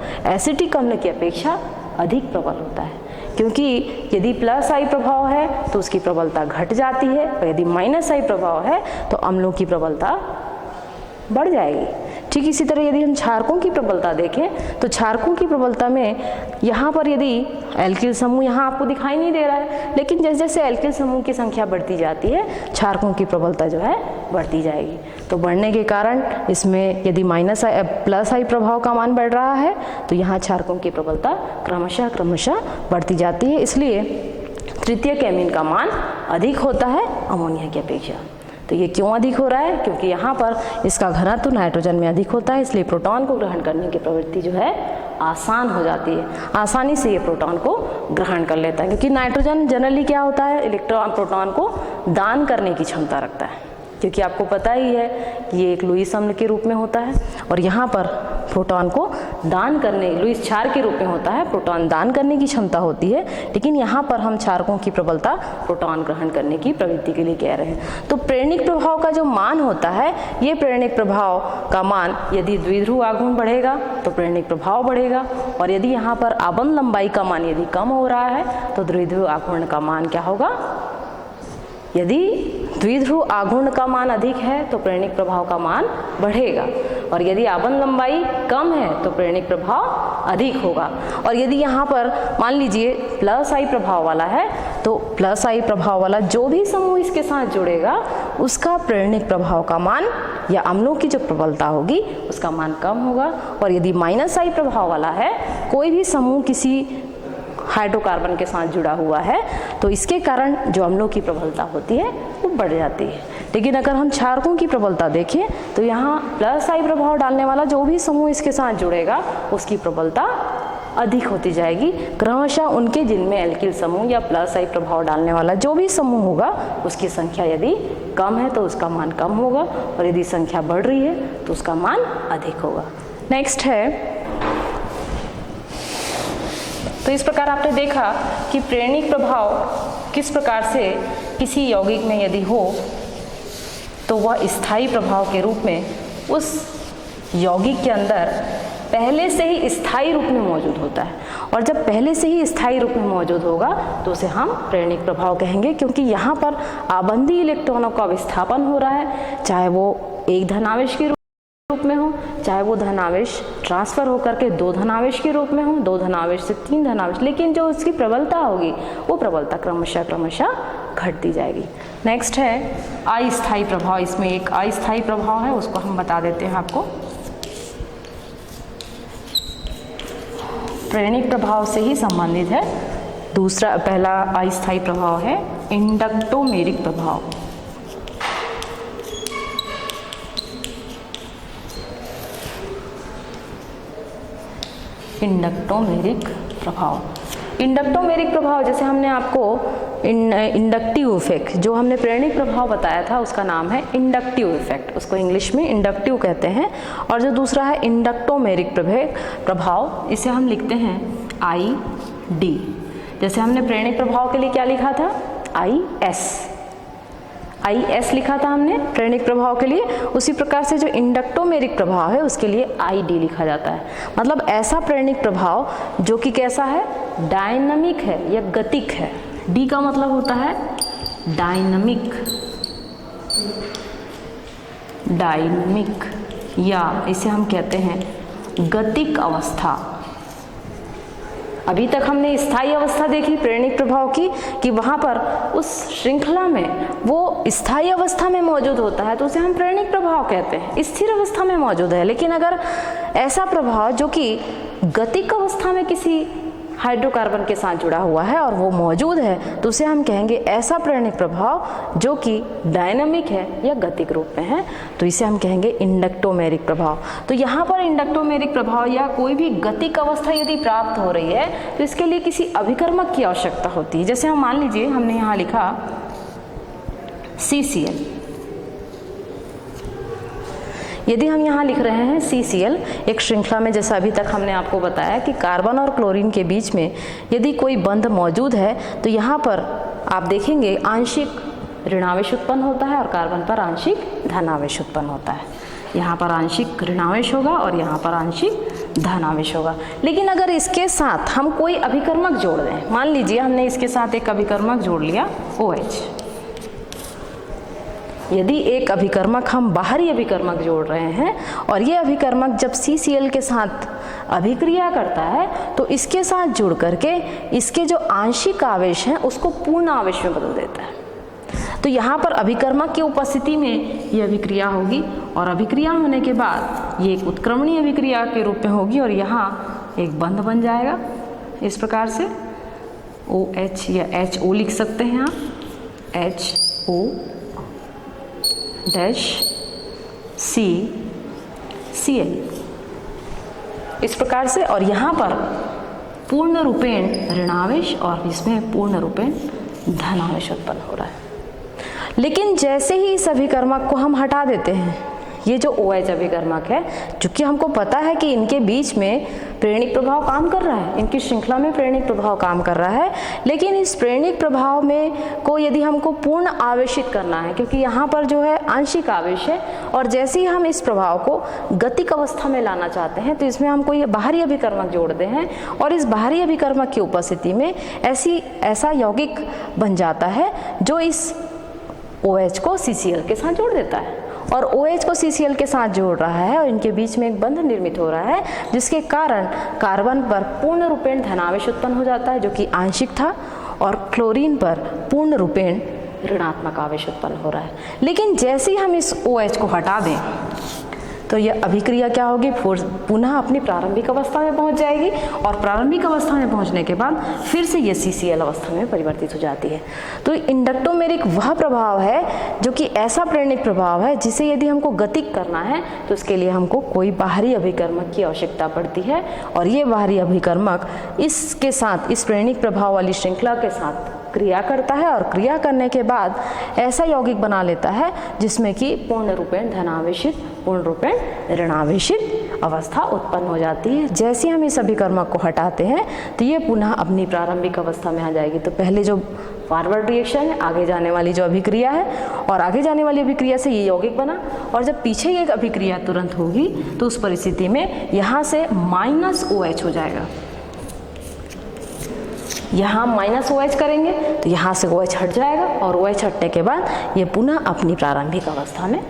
की अपेक्षा अधिक प्रबल होता है, क्योंकि यदि प्लस आई प्रभाव है तो उसकी प्रबलता घट जाती है, और यदि माइनस आई प्रभाव है तो अम्लों की प्रबलता बढ़ जाएगी। ठीक इसी तरह यदि हम क्षारकों की प्रबलता देखें तो क्षारकों की प्रबलता में यहाँ पर यदि एल्किल समूह यहाँ आपको दिखाई नहीं दे रहा है, लेकिन जैसे जैसे एल्किल समूह की संख्या बढ़ती जाती है क्षारकों की प्रबलता जो है बढ़ती जाएगी। तो बढ़ने के कारण इसमें यदि प्लस आई प्रभाव का मान बढ़ रहा है तो यहाँ क्षारकों की प्रबलता क्रमशः बढ़ती जाती है, इसलिए तृतीयक एमीन का मान अधिक होता है अमोनिया की अपेक्षा। तो ये क्यों अधिक हो रहा है, क्योंकि यहाँ पर इसका घनत्व नाइट्रोजन में अधिक होता है, इसलिए प्रोटॉन को ग्रहण करने की प्रवृत्ति जो है आसान हो जाती है, आसानी से ये प्रोटॉन को ग्रहण कर लेता है, क्योंकि नाइट्रोजन जनरली क्या होता है, प्रोटॉन को दान करने की क्षमता रखता है, क्योंकि आपको पता ही है कि ये एक लुईस अम्ल के रूप में होता है, और यहाँ पर प्रोटॉन को दान करने, लुईस क्षार के रूप में होता है, प्रोटॉन दान करने की क्षमता होती है, लेकिन यहाँ पर हम क्षारकों की प्रबलता प्रोटॉन ग्रहण करने की प्रवृत्ति के लिए कह रहे हैं। तो प्रेरणिक प्रभाव का जो मान होता है, ये प्रेरणिक प्रभाव का मान यदि द्विध्रुव आघूर्ण बढ़ेगा तो प्रेरणिक प्रभाव बढ़ेगा, और यदि यहाँ पर आबंध लंबाई का मान यदि कम हो रहा है तो द्विध्रुव आघूर्ण का मान क्या होगा, यदि द्विध्रुव आघूर्ण का मान अधिक है तो प्रेरणिक प्रभाव का मान बढ़ेगा, और यदि आबंध लंबाई कम है तो प्रेरणिक प्रभाव अधिक होगा। और यदि यहाँ पर मान लीजिए प्लस आई प्रभाव वाला है तो प्लस आई प्रभाव वाला जो भी समूह इसके साथ जुड़ेगा उसका प्रेरणिक प्रभाव का मान या अम्लों की जो प्रबलता होगी उसका मान कम होगा, और यदि माइनस आई प्रभाव वाला है, कोई भी समूह किसी हाइड्रोकार्बन के साथ जुड़ा हुआ है तो इसके कारण जो अम्लों की प्रबलता होती है वो बढ़ जाती है। लेकिन अगर हम क्षारकों की प्रबलता देखें तो यहाँ प्लस आई प्रभाव डालने वाला जो भी समूह इसके साथ जुड़ेगा उसकी प्रबलता अधिक होती जाएगी, क्रमशः उनके जिनमें एल्किल समूह या प्लस आई प्रभाव डालने वाला जो भी समूह होगा उसकी संख्या यदि कम है तो उसका मान कम होगा, और यदि संख्या बढ़ रही है तो उसका मान अधिक होगा। नेक्स्ट है, तो इस प्रकार आपने देखा कि प्रेरणिक प्रभाव किस प्रकार से किसी यौगिक में यदि हो तो वह स्थायी प्रभाव के रूप में उस यौगिक के अंदर पहले से ही स्थायी रूप में मौजूद होता है, और जब पहले से ही स्थायी रूप में मौजूद होगा तो उसे हम प्रेरणिक प्रभाव कहेंगे, क्योंकि यहाँ पर आबंधी इलेक्ट्रॉनों का विस्थापन हो रहा है, चाहे वो एक धनावेश के रूप में हो, चाहे वो धनावेश ट्रांसफर होकर के दो धनावेश के रूप में हो, दो धनावेश से तीन धनावेश, लेकिन जो उसकी प्रबलता होगी वो प्रबलता क्रमशः घटती जाएगी। नेक्स्ट है अस्थायी प्रभाव। इसमें एक अस्थायी प्रभाव है, उसको हम बता देते हैं आपको। प्रेरणिक प्रभाव से ही संबंधित है। दूसरा, पहला अस्थायी प्रभाव है इंडक्टोमेरिक प्रभाव। इंडक्टोमेरिक प्रभाव, इंडक्टोमेरिक प्रभाव जैसे हमने आपको इंडक्टिव इफेक्ट, जो हमने प्रेरणिक प्रभाव बताया था उसका नाम है इंडक्टिव इफेक्ट, उसको इंग्लिश में इंडक्टिव कहते हैं। और जो दूसरा है इंडक्टोमेरिक प्रभाव, इसे हम लिखते हैं ID। जैसे हमने प्रेरणिक प्रभाव के लिए क्या लिखा था, IS लिखा था हमने प्रेरणिक प्रभाव के लिए, उसी प्रकार से जो इंडक्टोमेरिक प्रभाव है उसके लिए ID लिखा जाता है। मतलब ऐसा प्रेरणिक प्रभाव जो कि कैसा है, डायनामिक है या गतिक है। D का मतलब होता है डायनामिक, या इसे हम कहते हैं गतिक अवस्था। अभी तक हमने स्थायी अवस्था देखी प्रेरणिक प्रभाव की कि वहाँ पर उस श्रृंखला में वो स्थायी अवस्था में मौजूद होता है तो उसे हम प्रेरणिक प्रभाव कहते हैं, स्थिर अवस्था में मौजूद है। लेकिन अगर ऐसा प्रभाव जो कि गतिक अवस्था में किसी हाइड्रोकार्बन के साथ जुड़ा हुआ है और वो मौजूद है तो उसे हम कहेंगे ऐसा प्रेरणिक प्रभाव जो कि डायनामिक है या गतिक रूप में है, तो इसे हम कहेंगे इंडक्टोमेरिक प्रभाव। तो यहाँ पर इंडक्टोमेरिक प्रभाव या कोई भी गतिक अवस्था यदि प्राप्त हो रही है तो इसके लिए किसी अभिकर्मक की आवश्यकता होती है। जैसे हम मान लीजिए हमने यहाँ लिखा CCl, यदि हम यहाँ लिख रहे हैं CCl एक श्रृंखला में, जैसा अभी तक हमने आपको बताया कि कार्बन और क्लोरीन के बीच में यदि कोई बंध मौजूद है तो यहाँ पर आप देखेंगे आंशिक ऋणावेश उत्पन्न होता है और कार्बन पर आंशिक धनावेश उत्पन्न होता है। यहाँ पर आंशिक ऋणावेश होगा और यहाँ पर आंशिक धनावेश होगा। लेकिन अगर इसके साथ हम कोई अभिकर्मक जोड़ दें, मान लीजिए हमने इसके साथ एक अभिकर्मक जोड़ लिया OH, यदि एक अभिकर्मक हम बाहरी अभिकर्मक जोड़ रहे हैं और ये अभिकर्मक जब CCl के साथ अभिक्रिया करता है तो इसके साथ जुड़ करके इसके जो आंशिक आवेश हैं उसको पूर्ण आवेश में बदल देता है। तो यहाँ पर अभिकर्मक की उपस्थिति में ये अभिक्रिया होगी और अभिक्रिया होने के बाद ये एक उत्क्रमणीय अभिक्रिया के रूप में होगी और यहाँ एक बंध बन जाएगा इस प्रकार से OH या HO लिख सकते हैं आप, HO CCl इस प्रकार से। और यहाँ पर पूर्ण रूपेण ऋणावेश और इसमें पूर्ण रूपेण धनावेश उत्पन्न हो रहा है। लेकिन जैसे ही इस अभिकर्मक को हम हटा देते हैं, ये जो OH अभिकर्मक है, चूंकि हमको पता है कि इनके बीच में प्रेरणिक प्रभाव काम कर रहा है, इनकी श्रृंखला में प्रेरणिक प्रभाव काम कर रहा है, लेकिन इस प्रेरणिक प्रभाव में को यदि हमको पूर्ण आवेशित करना है, क्योंकि यहाँ पर जो है आंशिक आवेश है, और जैसे ही हम इस प्रभाव को गतिक अवस्था में लाना चाहते हैं तो इसमें हम कोई बाहरी अभिकर्मक जोड़ते हैं और इस बाहरी अभिकर्मक की उपस्थिति में ऐसा यौगिक बन जाता है जो इस OH को CCl के साथ जोड़ देता है और OH को CCl के साथ जोड़ रहा है और इनके बीच में एक बंध निर्मित हो रहा है, जिसके कारण कार्बन पर पूर्ण रूपेण धनावेश उत्पन्न हो जाता है जो कि आंशिक था, और क्लोरीन पर पूर्ण रूपेण ऋणात्मक आवेश उत्पन्न हो रहा है। लेकिन जैसे ही हम इस OH को हटा दें तो यह अभिक्रिया क्या होगी, पुनः अपनी प्रारंभिक अवस्था में पहुंच जाएगी और प्रारंभिक अवस्था में पहुंचने के बाद फिर से यह CCl अवस्था में परिवर्तित हो जाती है। तो इंडक्टोमेरिक वह प्रभाव है जो कि ऐसा प्रेरणिक प्रभाव है जिसे यदि हमको गतिक करना है तो उसके लिए हमको कोई बाहरी अभिकर्मक की आवश्यकता पड़ती है और ये बाहरी अभिकर्मक इसके साथ, इस प्रेरणिक प्रभाव वाली श्रृंखला के साथ क्रिया करता है और क्रिया करने के बाद ऐसा यौगिक बना लेता है जिसमें कि पूर्ण रूपेण धनावेशित, पूर्ण रूपेण ऋणावेशित अवस्था उत्पन्न हो जाती है। जैसे हम इस अभिकर्मक को हटाते हैं तो ये पुनः अपनी प्रारंभिक अवस्था में आ जाएगी। तो पहले जो फॉरवर्ड रिएक्शन है, आगे जाने वाली जो अभिक्रिया है, और आगे जाने वाली अभिक्रिया से ये यौगिक बना, और जब पीछे एक अभिक्रिया तुरंत होगी तो उस परिस्थिति में यहाँ से -OH हो जाएगा। यहाँ -OH करेंगे तो यहाँ से OH हट जाएगा, और OH हटने के बाद ये पुनः अपनी प्रारंभिक अवस्था में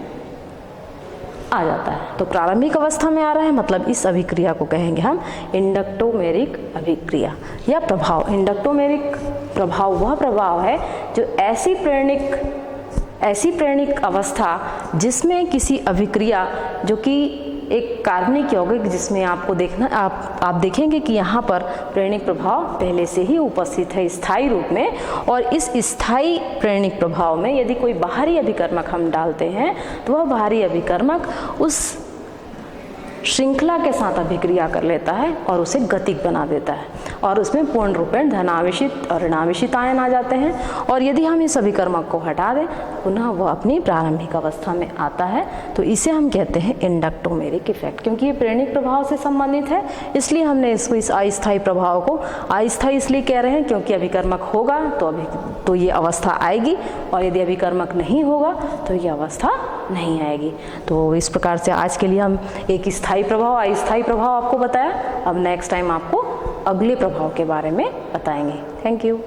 आ जाता है। तो प्रारंभिक अवस्था में आ रहा है मतलब इस अभिक्रिया को कहेंगे हम इंडक्टोमेरिक अभिक्रिया या प्रभाव। इंडक्टोमेरिक प्रभाव वह प्रभाव है जो ऐसी प्रेरणिक अवस्था जिसमें किसी अभिक्रिया जो कि एक कार्बनिक यौगिक, जिसमें आपको देखना आप देखेंगे कि यहाँ पर प्रेरणिक प्रभाव पहले से ही उपस्थित है स्थायी रूप में, और इस स्थायी प्रेरणिक प्रभाव में यदि कोई बाहरी अभिकर्मक हम डालते हैं तो वह बाहरी अभिकर्मक उस श्रृंखला के साथ अभिक्रिया कर लेता है और उसे गतिक बना देता है, और उसमें पूर्ण रूपेण धनावेशित और ऋणावेशित आयन आ जाते हैं। और यदि हम इस अभिकर्मक को हटा दें पुनः वह अपनी प्रारंभिक अवस्था में आता है। तो इसे हम कहते हैं इंडक्टोमेरिक इफेक्ट। क्योंकि ये प्रेरणिक प्रभाव से संबंधित है इसलिए हमने इसको इस अस्थायी प्रभाव को अस्थायी इसलिए कह रहे हैं क्योंकि अभिकर्मक होगा तो ये अवस्था आएगी, और यदि अभिकर्मक नहीं होगा तो ये अवस्था नहीं आएगी। तो इस प्रकार से आज के लिए हम एक स्थायी प्रभाव अस्थायी प्रभाव आपको बताया। अब नेक्स्ट टाइम आपको अगले प्रभाव के बारे में बताएंगे। Thank you.